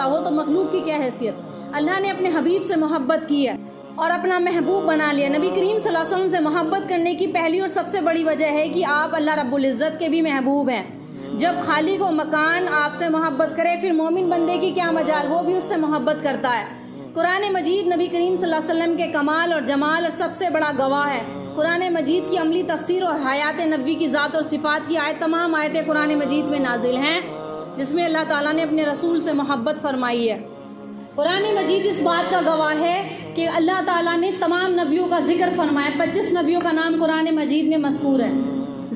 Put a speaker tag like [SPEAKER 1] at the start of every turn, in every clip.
[SPEAKER 1] کرتا ہو تو مخلوق کی کیا حیثیت۔ اللہ نے اپنے حبیب سے محبت کی ہے اور اپنا محبوب بنا لیا۔ نبی کریم صلی اللہ علیہ وسلم سے محبت کرنے کی پہلی اور سب سے بڑی وجہ ہے کہ آپ اللہ رب العزت کے بھی محبوب ہیں۔ جب خالق و مکان آپ سے محبت کرے پھر مومن بندے کی کیا مجال، وہ بھی اس سے محبت کرتا ہے۔ قرآن مجید نبی کریم صلی اللہ علیہ وسلم کے کمال اور جمال اور سب سے بڑا گواہ ہے۔ قرآن مجید کی عملی تفسیر اور حیات نبوی کی ذات اور صفات کی تمام آیتیں قرآن مجید میں نازل ہیں، جس میں اللہ تعالیٰ نے اپنے رسول سے محبت فرمائی ہے۔ قرآن مجید اس بات کا گواہ ہے کہ اللہ تعالیٰ نے تمام نبیوں کا ذکر فرمایا۔ 25 نبیوں کا نام قرآن مجید میں مذکور ہے۔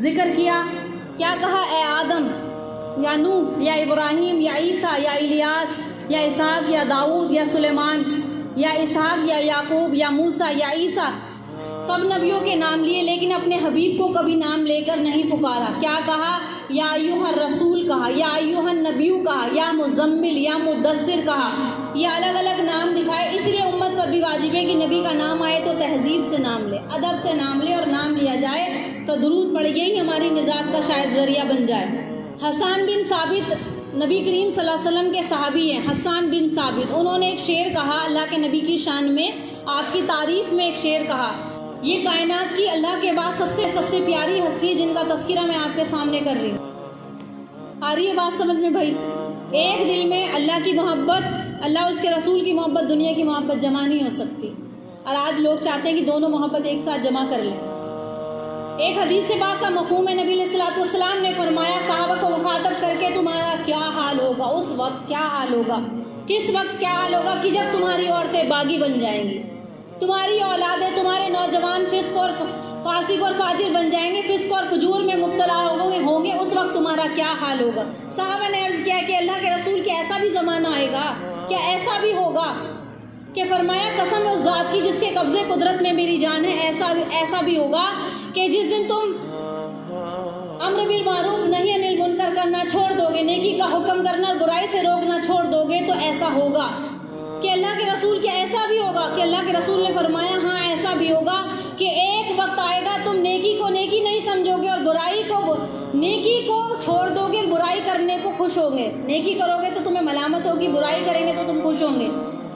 [SPEAKER 1] ذکر کیا، کیا کہا؟ اے آدم یا نوح یا ابراہیم یا عیسیٰ یا الیاس یا اسحاق یا داؤد یا سلیمان یا اسحاق یا یعقوب یا موسیٰ یا عیسیٰ، سب نبیوں کے نام لیے، لیکن اپنے حبیب کو کبھی نام لے کر نہیں پکارا۔ کیا کہا؟ یا ایھا الرسول کہا، یا ایھا النبی کہا، یا مزمل یا مدثر کہا۔ یہ الگ الگ نام دکھائے، اس لیے امت پر بھی واجب ہے کہ نبی کا نام آئے تو تہذیب سے نام لے، ادب سے نام لے، اور نام لیا جائے تو درود پڑھے، یہی ہماری نجات کا شاید ذریعہ بن جائے۔ حسان بن ثابت نبی کریم صلی اللہ علیہ وسلم کے صحابی ہیں۔ حسان بن ثابت، انہوں نے ایک شعر کہا اللہ کے نبی کی شان میں، آپ کی تعریف میں ایک شعر کہا۔ یہ کائنات کی اللہ کے بعد سب سے پیاری ہستی ہے جن کا تذکرہ میں آپ کے سامنے کر رہی ہوں۔ آ رہی ہے بات سمجھ میں بھائی؟ ایک دل میں اللہ کی محبت، اللہ اور اس کے رسول کی محبت، دنیا کی محبت جمع نہیں ہو سکتی، اور آج لوگ چاہتے ہیں کہ دونوں محبت ایک ساتھ جمع کر لیں۔ ایک حدیث سے پاک کا مفہوم ہے، نبی علیہ الصلوۃ والسلام نے فرمایا صحابہ کو مخاطب کر کے، تمہارا کیا حال ہوگا اس وقت، کیا حال ہوگا، کس وقت کیا حال ہوگا کہ جب تمہاری عورتیں باغی بن جائیں گی، تمہاری اولادیں، تمہارے نوجوان فسق اور فاسق اور فاجر بن جائیں گے، فسق اور فجور میں مبتلا ہوں گے، اس وقت تمہارا کیا حال ہوگا۔ صحابہ نے عرض کیا کہ اللہ کے رسول کیا ایسا بھی زمانہ آئے گا، کیا ایسا بھی ہوگا؟ کہ فرمایا قسم ہے اس ذات کی جس کے قبضے قدرت میں میری جان ہے، ایسا بھی ہوگا کہ جس دن تم امر بالمعروف نہی عن المنکر کرنا چھوڑ دو گے، نیکی کا حکم کرنا اور برائی سے روکنا چھوڑ دو گے، تو ایسا ہوگا۔ کہ اللہ کے رسول کیا ایسا بھی ہوگا؟ کہ اللہ کے رسول نے فرمایا ہاں ایسا بھی ہوگا کہ ایک وقت آئے گا تم نیکی کو نیکی نہیں سمجھو گے اور برائی کو، نیکی کو چھوڑ دو گے، برائی کرنے کو خوش ہوں گے۔ نیکی کرو گے تو تمہیں ملامت ہوگی، برائی کریں گے تو تم خوش ہوں گے،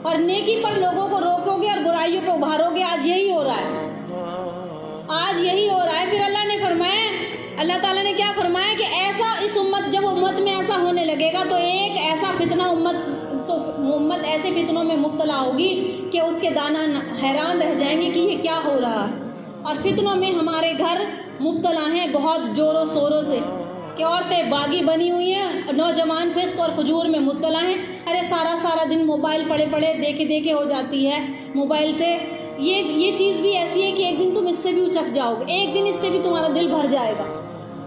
[SPEAKER 1] اور نیکی پر لوگوں کو روکو گے اور برائیوں کو ابھارو گے۔ آج یہی ہو رہا ہے، آج یہی ہو رہا ہے۔ پھر اللہ نے فرمایا، اللہ تعالیٰ نے کیا فرمایا کہ ایسا اس امت، جب امت میں ایسا ہونے لگے گا تو ایک ایسا فتنہ امت ایسے فتنوں میں مبتلا ہوگی کہ اس کے دانا حیران رہ جائیں گے کہ یہ کیا ہو رہا ہے۔ اور فتنوں میں ہمارے گھر مبتلا ہیں بہت زوروں شوروں سے، کہ عورتیں باغی بنی ہوئی ہیں، نوجوان فسق اور فجور میں مبتلا ہیں۔ ارے سارا دن موبائل پڑے دیکھے ہو جاتی ہے موبائل سے۔ یہ چیز بھی ایسی ہے کہ ایک دن تم اس سے بھی اچک جاؤ گے، ایک دن اس سے بھی تمہارا دل بھر جائے گا۔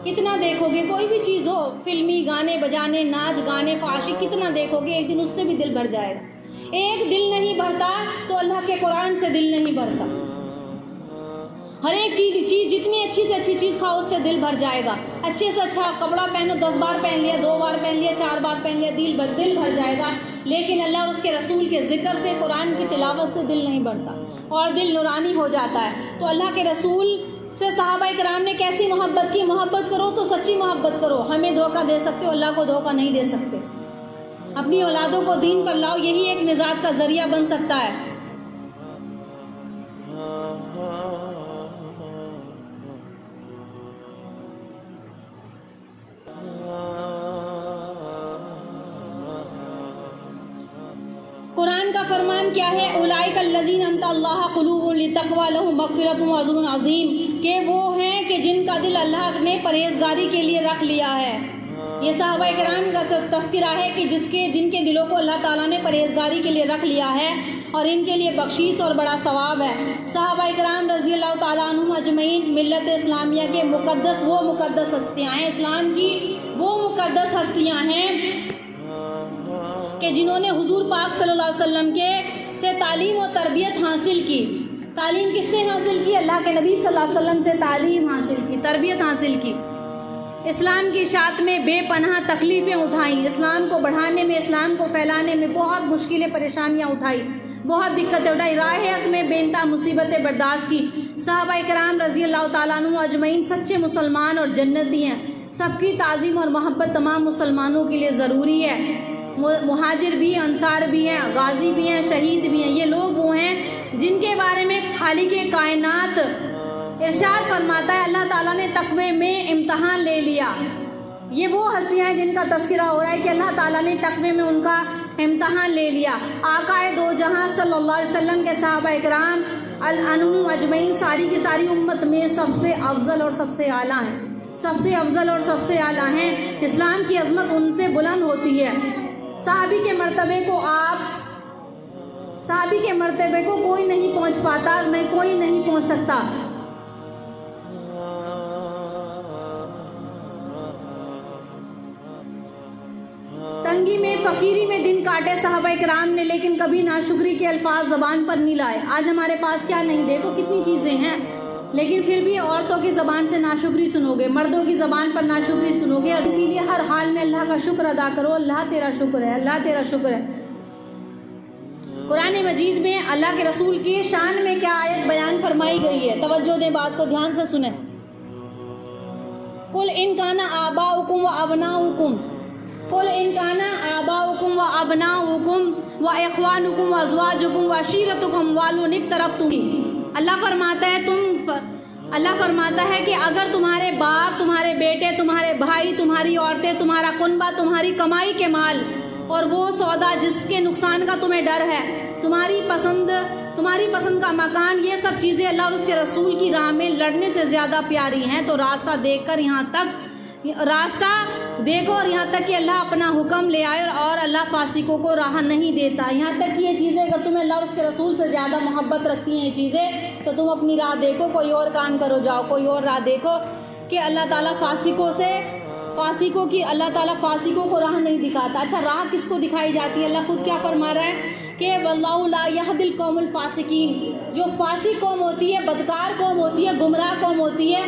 [SPEAKER 1] کتنا دیکھو گے، کوئی بھی چیز ہو، فلمی گانے بجانے، ناچ گانے، فحاشی، کتنا دیکھو گے، ایک دن اس سے بھی دل بھر جائے گا۔ ایک دل نہیں بھرتا تو اللہ کے قرآن سے دل نہیں بھرتا۔ ہر ایک چیز جتنی اچھی سے اچھی چیز کھاؤ اس سے دل بھر جائے گا۔ اچھے سے اچھا کپڑا پہنو، 10 بار پہن لیا، 2 بار پہن لیا، 4 بار پہن لیا، دل بھر جائے گا۔ لیکن اللہ اور اس کے رسول کے ذکر سے، قرآن کی تلاوت سے دل نہیں بھرتا اور دل نورانی ہو جاتا ہے۔ تو اللہ کے رسول سے صحابہ کرام نے کیسی محبت کی؟ محبت کرو تو سچی محبت کرو۔ ہمیں دھوکہ دے سکتے ہو، اللہ کو دھوکہ نہیں دے سکتے۔ اپنی اولادوں کو دین پر لاؤ، یہی ایک نجات کا ذریعہ بن سکتا ہے۔ قرآن کا فرمان کیا ہے؟ اولئک الذین امطى اللہ قلوبهم للتقوی لهم مغفرۃ واجر عظیم، کہ وہ ہیں کہ جن کا دل اللہ نے پرہیزگاری کے لیے رکھ لیا ہے۔ یہ صحابہ کرام کا تذکرہ ہے کہ جن کے دلوں کو اللہ تعالیٰ نے پرہیزگاری کے لیے رکھ لیا ہے، اور ان کے لیے بخشش اور بڑا ثواب ہے۔ صحابہ کرام رضی اللہ تعالیٰ عنہم اجمعین ملت اسلامیہ کے وہ مقدس ہستیاں ہیں، اسلام کی وہ مقدس ہستیاں ہیں کہ جنہوں نے حضور پاک صلی اللہ علیہ وسلم سے تعلیم و تربیت حاصل کی۔ تعلیم کس سے حاصل کی؟ اللہ کے نبی صلی اللہ علیہ وسلم سے تعلیم حاصل کی، تربیت حاصل کی۔ اسلام کی اشاعت میں بے پناہ تکلیفیں اٹھائیں، اسلام کو بڑھانے میں، اسلام کو پھیلانے میں بہت مشکلیں پریشانیاں اٹھائی، بہت دقتیں اٹھائی، راہ حق میں بے انتہا مصیبتیں برداشت کی۔ صحابہ کرام رضی اللہ تعالیٰ عنہ اجمعین سچے مسلمان اور جنتی ہیں۔ سب کی تعظیم اور محبت تمام مسلمانوں کے لیے ضروری ہے۔ مہاجر بھی، انصار بھی ہیں، غازی بھی ہیں، شہید بھی ہیں. یہ لوگ وہ ہیں جن کے بارے میں خالق کائنات ارشاد فرماتا ہے اللہ تعالیٰ نے تقوی میں امتحان لے لیا. یہ وہ ہستیاں ہیں جن کا تذکرہ ہو رہا ہے کہ اللہ تعالیٰ نے تقوی میں ان کا امتحان لے لیا. آقا دو جہاں صلی اللہ علیہ وسلم کے صحابہ اکرام الانہم اجمعین ساری کی ساری امت میں سب سے افضل اور سب سے اعلیٰ ہیں، سب سے افضل اور سب سے اعلیٰ ہیں. اسلام کی عظمت ان سے بلند ہوتی ہے. صحابی کے مرتبے کو کوئی نہیں پہنچ پاتا، کوئی نہیں پہنچ سکتا. تنگی میں، فقیری میں دن کاٹے صحابہ کرام نے، لیکن کبھی ناشکری کے الفاظ زبان پر نہیں لائے. آج ہمارے پاس کیا نہیں، دیکھو کتنی چیزیں ہیں، لیکن پھر بھی عورتوں کی زبان سے ناشکری سنو گے، مردوں کی زبان پر ناشکری سنو گے. اور اسی لیے ہر حال میں اللہ کا شکر ادا کرو. اللہ تیرا شکر ہے، اللہ تیرا شکر ہے. قرآن مجید میں اللہ کے رسول کی شان میں کیا آیت بیان فرمائی گئی ہے، توجہ دیں، بات کو دھیان سے سنیں. قل ان کان آباؤکم و ابناؤکم، قل ان کان آباؤکم و ابناؤکم و اخوانکم و ازواجکم و عشیرتکم والون اقترفتم. اللہ فرماتا ہے کہ اگر تمہارے باپ، تمہارے بیٹے، تمہارے بھائی، تمہاری عورتیں، تمہارا کنبہ، تمہاری کمائی کے مال اور وہ سودا جس کے نقصان کا تمہیں ڈر ہے، تمہاری پسند کا مکان، یہ سب چیزیں اللہ اور اس کے رسول کی راہ میں لڑنے سے زیادہ پیاری ہیں، تو راستہ دیکھو اور یہاں تک کہ اللہ اپنا حکم لے آئے. اور اللہ فاسقوں کو راہ نہیں دیتا. یہاں تک کہ یہ چیزیں اگر تمہیں اللہ اور اس کے رسول سے زیادہ محبت رکھتی ہیں یہ چیزیں، تو تم اپنی راہ دیکھو، کوئی اور کام کرو، جاؤ کوئی اور راہ دیکھو. کہ اللہ تعالیٰ فاسقوں کو راہ نہیں دکھاتا. اچھا، راہ کس کو دکھائی جاتی ہے؟ اللہ خود کیا فرما رہا ہے کہ واللہ لا یہدی القوم الفاسقین. جو فاسق قوم ہوتی ہے، بدکار قوم ہوتی ہے، گمراہ قوم ہوتی ہے،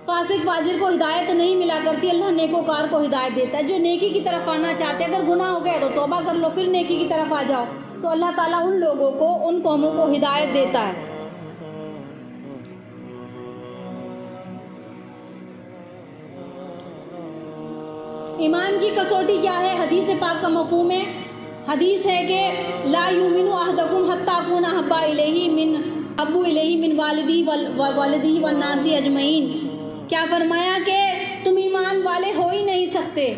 [SPEAKER 1] فاسق فاجر کو ہدایت نہیں ملا کرتی. اللہ نیکوکار کو ہدایت دیتا ہے. جو نیکی کی طرف آنا چاہتے ہیں، اگر گناہ ہو گیا تو توبہ کر لو، پھر نیکی کی طرف آ جاؤ، تو اللہ تعالیٰ ان لوگوں کو، ان قوموں کو ہدایت دیتا ہے. ایمان کی کسوٹی کیا ہے؟ حدیث پاک کا مفہوم ہے. حدیث ہے کہ لا یؤمن احدکم حتی اکون احب الیہ من والدہ والناس اجمعین. کیا فرمایا کہ تم ایمان والے ہو ہی نہیں سکتے،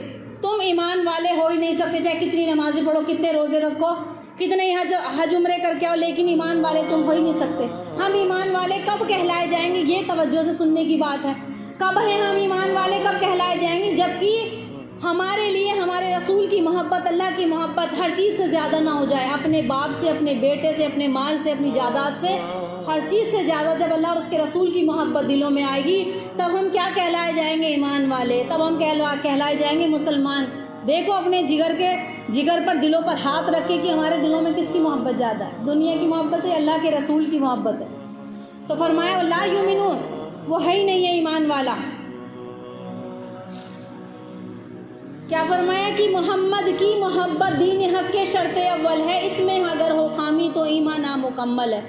[SPEAKER 1] چاہے کتنی نمازیں پڑھو، کتنے روزے رکھو، کتنے حج عمرے کر کے آؤ، لیکن ایمان والے تم ہو ہی نہیں سکتے. ہم ایمان والے کب کہلائے جائیں گے؟ یہ توجہ سے سننے کی بات ہے. کب ہیں ہم ایمان والے؟ کب کہلائے جائیں گے؟ جبکہ ہمارے لیے ہمارے رسول کی محبت، اللہ کی محبت ہر چیز سے زیادہ نہ ہو جائے. اپنے باپ سے، اپنے بیٹے سے، اپنے مال سے، اپنی جائیداد سے، ہر چیز سے زیادہ جب اللہ اور اس کے رسول کی محبت دلوں میں آئے گی، تب ہم کیا کہلائے جائیں گے؟ ایمان والے. تب ہم کہلائے جائیں گے مسلمان. دیکھو اپنے جگر پر، دلوں پر ہاتھ رکھ کے کہ ہمارے دلوں میں کس کی محبت زیادہ ہے؟ دنیا کی محبت ہے، اللہ کے رسول کی محبت ہے. تو فرمایا لا یؤمنون، وہ ہے ہی نہیں ہے ایمان والا. کیا فرمایا کہ محمد کی محبت دین حق کے شرط اول ہے. اس میں اگر ہو خامی تو ایمان نامکمل ہے.